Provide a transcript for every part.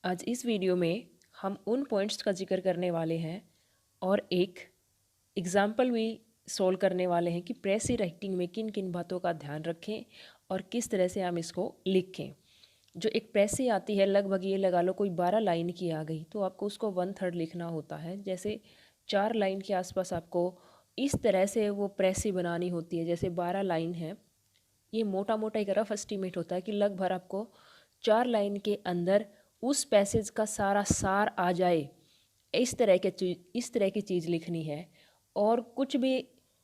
आज इस वीडियो में हम उन पॉइंट्स का जिक्र करने वाले हैं और एक एग्जाम्पल भी सोल्व करने वाले हैं कि प्रेसी राइटिंग में किन किन बातों का ध्यान रखें और किस तरह से हम इसको लिखें। जो एक प्रेसी आती है, लगभग ये लगा लो कोई 12 लाइन की आ गई, तो आपको उसको 1/3 लिखना होता है। जैसे 4 लाइन के आसपास आपको इस तरह से वो प्रेसी बनानी होती है। जैसे 12 लाइन है, ये मोटा मोटा एक रफ एस्टीमेट होता है कि लगभग आपको 4 लाइन के अंदर उस पैसेज का सारा सार आ जाए, इस तरह की चीज़ लिखनी है। और कुछ भी,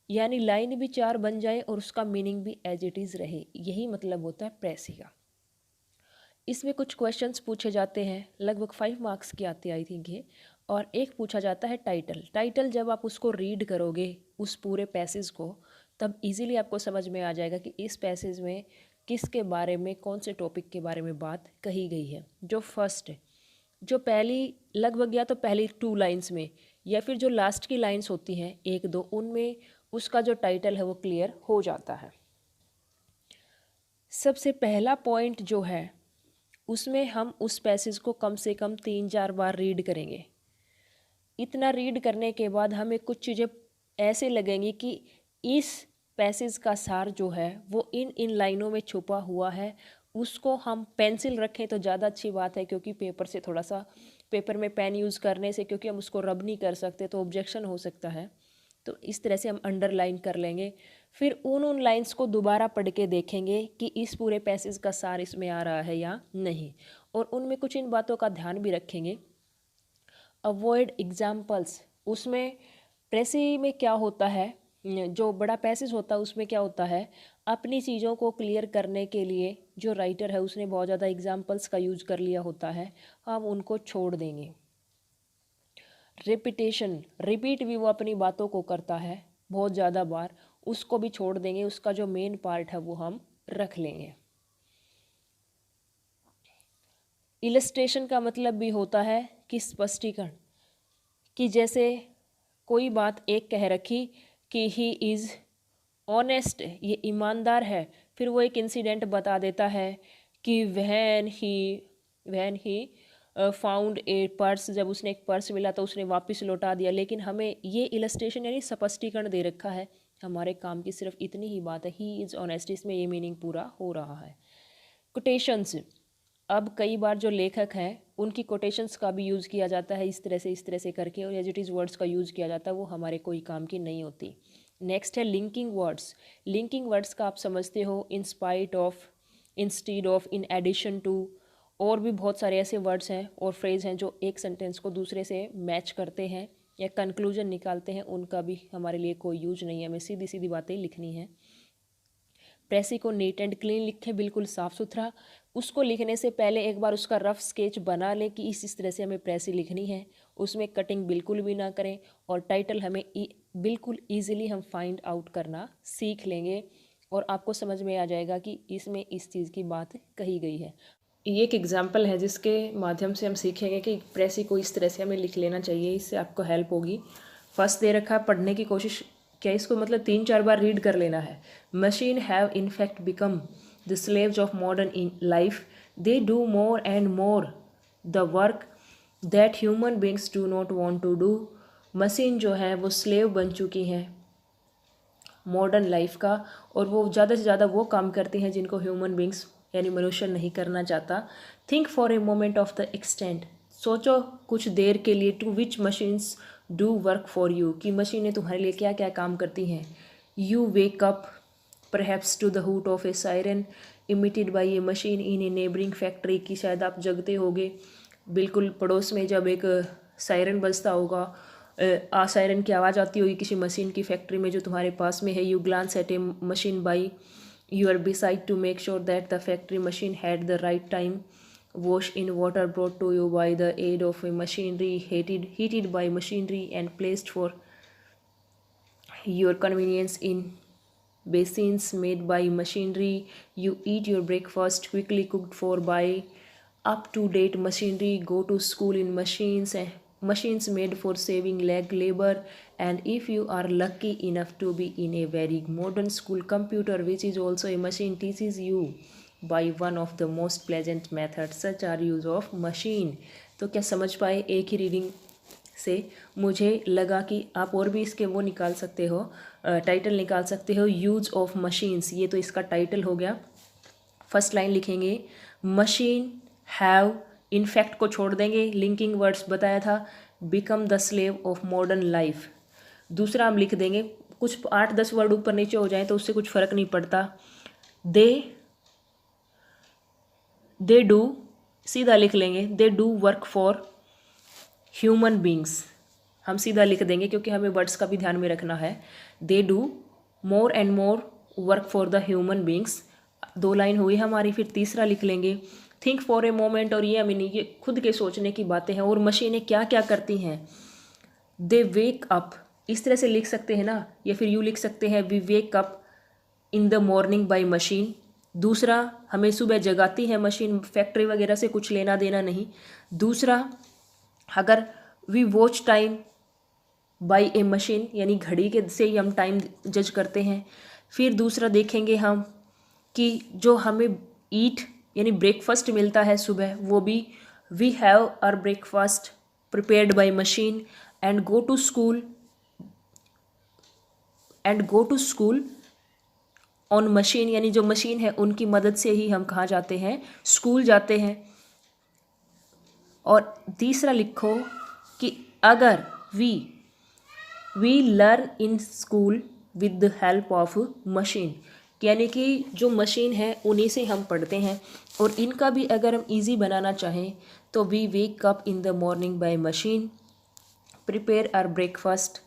यानी लाइन भी 4 बन जाए और उसका मीनिंग भी एज इट इज़ रहे, यही मतलब होता है प्रेसी का। इसमें कुछ क्वेश्चंस पूछे जाते हैं, लगभग 5 मार्क्स की आती आई थिंक ये। और एक पूछा जाता है टाइटल जब आप उसको रीड करोगे उस पूरे पैसेज को, तब इजीली आपको समझ में आ जाएगा कि इस पैसेज में किसके बारे में, कौन से टॉपिक के बारे में बात कही गई है। जो फर्स्ट है, जो पहली लगभग या तो पहली 2 लाइंस में या फिर जो लास्ट की लाइंस होती हैं 1-2, उनमें उसका जो टाइटल है वो क्लियर हो जाता है। सबसे पहला पॉइंट जो है उसमें हम उस पैसेज को कम से कम 3-4 बार रीड करेंगे। इतना रीड करने के बाद हमें कुछ चीज़ें ऐसे लगेंगी कि इस पैसेज का सार जो है वो इन लाइनों में छुपा हुआ है। उसको हम पेंसिल रखें तो ज़्यादा अच्छी बात है, क्योंकि पेपर से थोड़ा सा, पेपर में पेन यूज़ करने से क्योंकि हम उसको रब नहीं कर सकते तो ऑब्जेक्शन हो सकता है। तो इस तरह से हम अंडरलाइन कर लेंगे। फिर उन लाइंस को दोबारा पढ़ के देखेंगे कि इस पूरे पैसेज का सार इसमें आ रहा है या नहीं, और उनमें कुछ इन बातों का ध्यान भी रखेंगे। अवॉइड एग्जाम्पल्स, उसमें प्रेसी में क्या होता है, जो बड़ा पैसेज होता है उसमें क्या होता है, अपनी चीज़ों को क्लियर करने के लिए जो राइटर है उसने बहुत ज़्यादा एग्जाम्पल्स का यूज कर लिया होता है, हम उनको छोड़ देंगे। रिपीट भी वो अपनी बातों को करता है बहुत ज़्यादा बार, उसको भी छोड़ देंगे। उसका जो मेन पार्ट है वो हम रख लेंगे। इलस्ट्रेशन का मतलब भी होता है कि स्पष्टीकरण, कि जैसे कोई बात एक कह रखी कि ही इज़ ऑनेस्ट, ये ईमानदार है, फिर वो एक इंसिडेंट बता देता है कि वहन ही फाउंड ए पर्स, जब उसने एक पर्स मिला तो उसने वापस लौटा दिया। लेकिन हमें ये इलस्ट्रेशन यानी स्पष्टीकरण दे रखा है, हमारे काम की सिर्फ इतनी ही बात है, ही इज़ ऑनेस्ट, इसमें ये मीनिंग पूरा हो रहा है। कोटेशंस, अब कई बार जो लेखक हैं उनकी कोटेशंस का भी यूज़ किया जाता है, इस तरह से करके, और एज इट इज़ वर्ड्स का यूज़ किया जाता है, वो हमारे कोई काम की नहीं होती। नेक्स्ट है लिंकिंग वर्ड्स। लिंकिंग वर्ड्स का आप समझते हो in spite of, instead of, in addition to, और भी बहुत सारे ऐसे वर्ड्स हैं और फ्रेज हैं जो एक सेंटेंस को दूसरे से मैच करते हैं या कंक्लूजन निकालते हैं। उनका भी हमारे लिए कोई यूज नहीं है, हमें सीधी सीधी बातें लिखनी है। प्रेसी को नीट एंड क्लीन लिखें, बिल्कुल साफ़ सुथरा। उसको लिखने से पहले एक बार उसका रफ स्केच बना लें कि इस तरह से हमें प्रेसी लिखनी है, उसमें कटिंग बिल्कुल भी ना करें। और टाइटल हमें बिल्कुल ईजिली हम फाइंड आउट करना सीख लेंगे और आपको समझ में आ जाएगा कि इसमें इस चीज़ की बात कही गई है। ये एक एग्जाम्पल है जिसके माध्यम से हम सीखेंगे कि प्रेसी को इस तरह से हमें लिख लेना चाहिए, इससे आपको हेल्प होगी। फर्स्ट दे रखा है पढ़ने की कोशिश, क्या इसको मतलब 3-4 बार रीड कर लेना है। Machine have in fact become the slaves of modern in life, they do more and more the work that human beings do not want to do. Machine जो है वो स्लेव बन चुकी हैं मॉडर्न लाइफ का, और वो ज़्यादा से ज़्यादा वो काम करती हैं जिनको ह्यूमन बींग्स यानी मनुष्य नहीं करना चाहता। Think for a moment of the extent, सोचो कुछ देर के लिए, to which machines do work for you, कि मशीनें तुम्हारे लिए क्या क्या काम करती हैं। You wake up perhaps to the hoot of a siren emitted by a machine in a neighbouring factory, की शायद आप जगते होगे बिल्कुल पड़ोस में जब एक सायरन बजता होगा, सायरन की आवाज़ आती होगी किसी मशीन की फैक्ट्री में जो तुम्हारे पास में है। You glance at a machine by your beside to make sure that the factory machine had the right time wash in water brought to you by the aid of a machinery heated by machinery and placed for your convenience in basins made by machinery. You eat your breakfast quickly cooked for by up to date machinery, go to school in machines made for saving leg labor, and if you are lucky enough to be in a very modern school, computer which is also a machine teaches you by one of the most pleasant method such are use of machine. तो क्या समझ पाए एक ही reading से? मुझे लगा कि आप और भी इसके वो निकाल सकते हो, टाइटल निकाल सकते हो, यूज ऑफ मशीन्स, ये तो इसका टाइटल हो गया। फर्स्ट लाइन लिखेंगे मशीन हैव, इनफैक्ट को छोड़ देंगे, लिंकिंग वर्ड्स बताया था, become the slave of modern life. दूसरा हम लिख देंगे, कुछ 8-10 वर्ड ऊपर नीचे हो जाए तो उससे कुछ फ़र्क नहीं पड़ता। दे डू, सीधा लिख लेंगे, they do work for human beings, हम सीधा लिख देंगे क्योंकि हमें वर्ड्स का भी ध्यान में रखना है। दे do more and more work for the human beings, 2 line हुई हमारी। फिर तीसरा लिख लेंगे थिंक फॉर ए मोमेंट, और ये अमीनी ये खुद के सोचने की बातें हैं। और मशीनें क्या क्या करती हैं? दे वेक अप, इस तरह से लिख सकते हैं ना, या फिर यूँ लिख सकते हैं we wake up in the morning by machine. दूसरा, हमें सुबह जगाती है मशीन, फैक्ट्री वगैरह से कुछ लेना देना नहीं। दूसरा, अगर we watch time by a machine, यानी घड़ी के से ही हम टाइम जज करते हैं। फिर दूसरा देखेंगे हम कि जो हमें ईट यानी ब्रेकफास्ट मिलता है सुबह, वो भी we have our breakfast prepared by machine and go to school on machine, यानी जो मशीन है उनकी मदद से ही हम कहाँ जाते हैं, स्कूल जाते हैं। और तीसरा लिखो कि अगर we learn in school with the help of machine, यानी कि जो मशीन है उन्हीं से हम पढ़ते हैं। और इनका भी अगर हम इजी बनाना चाहें तो we wake up in the morning by machine, prepare our breakfast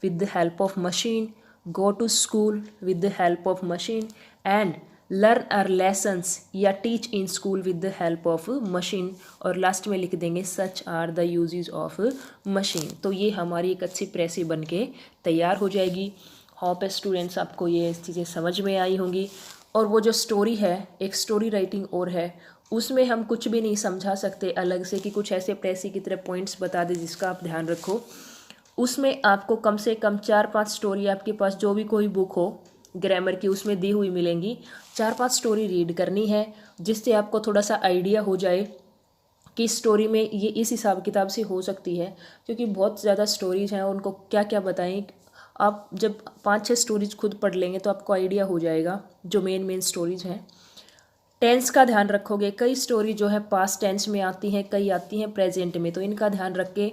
with the help of machine, go to school with the help of machine and learn our lessons या teach in school with the help of machine। और last में लिख देंगे such are the uses of machine। तो ये हमारी एक अच्छी प्रेसी बन के तैयार हो जाएगी। होप स्टूडेंट्स आपको ये चीज़ें समझ में आई होंगी। और वो जो स्टोरी है, एक स्टोरी राइटिंग और है, उसमें हम कुछ भी नहीं समझा सकते अलग से कि कुछ ऐसे प्रेसी की तरह पॉइंट्स बता दे जिसका आप ध्यान रखो। उसमें आपको कम से कम 4-5 स्टोरी, आपके पास जो भी कोई बुक हो ग्रामर की उसमें दी हुई मिलेंगी, 4-5 स्टोरी रीड करनी है, जिससे आपको थोड़ा सा आइडिया हो जाए कि स्टोरी में ये इस हिसाब किताब से हो सकती है। क्योंकि बहुत ज़्यादा स्टोरीज हैं, उनको क्या क्या बताएं। आप जब 5-6 स्टोरीज खुद पढ़ लेंगे तो आपको आइडिया हो जाएगा जो मेन स्टोरीज हैं। टेंस का ध्यान रखोगे, कई स्टोरी जो है पास्ट टेंस में आती हैं, कई आती हैं प्रेजेंट में, तो इनका ध्यान रख के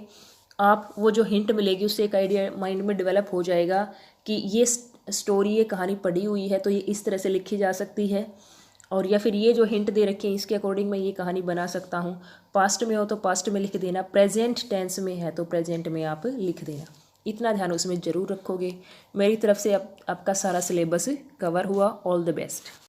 आप वो जो हिंट मिलेगी उससे एक आइडिया माइंड में डेवलप हो जाएगा कि ये स्टोरी, ये कहानी पढ़ी हुई है तो ये इस तरह से लिखी जा सकती है, और या फिर ये जो हिंट दे रखी है इसके अकॉर्डिंग मैं ये कहानी बना सकता हूँ। पास्ट में हो तो पास्ट में लिख देना, प्रेजेंट टेंस में है तो प्रेजेंट में आप लिख देना। इतना ध्यान उसमें ज़रूर रखोगे। मेरी तरफ से आपका सारा सिलेबस कवर हुआ। All the best.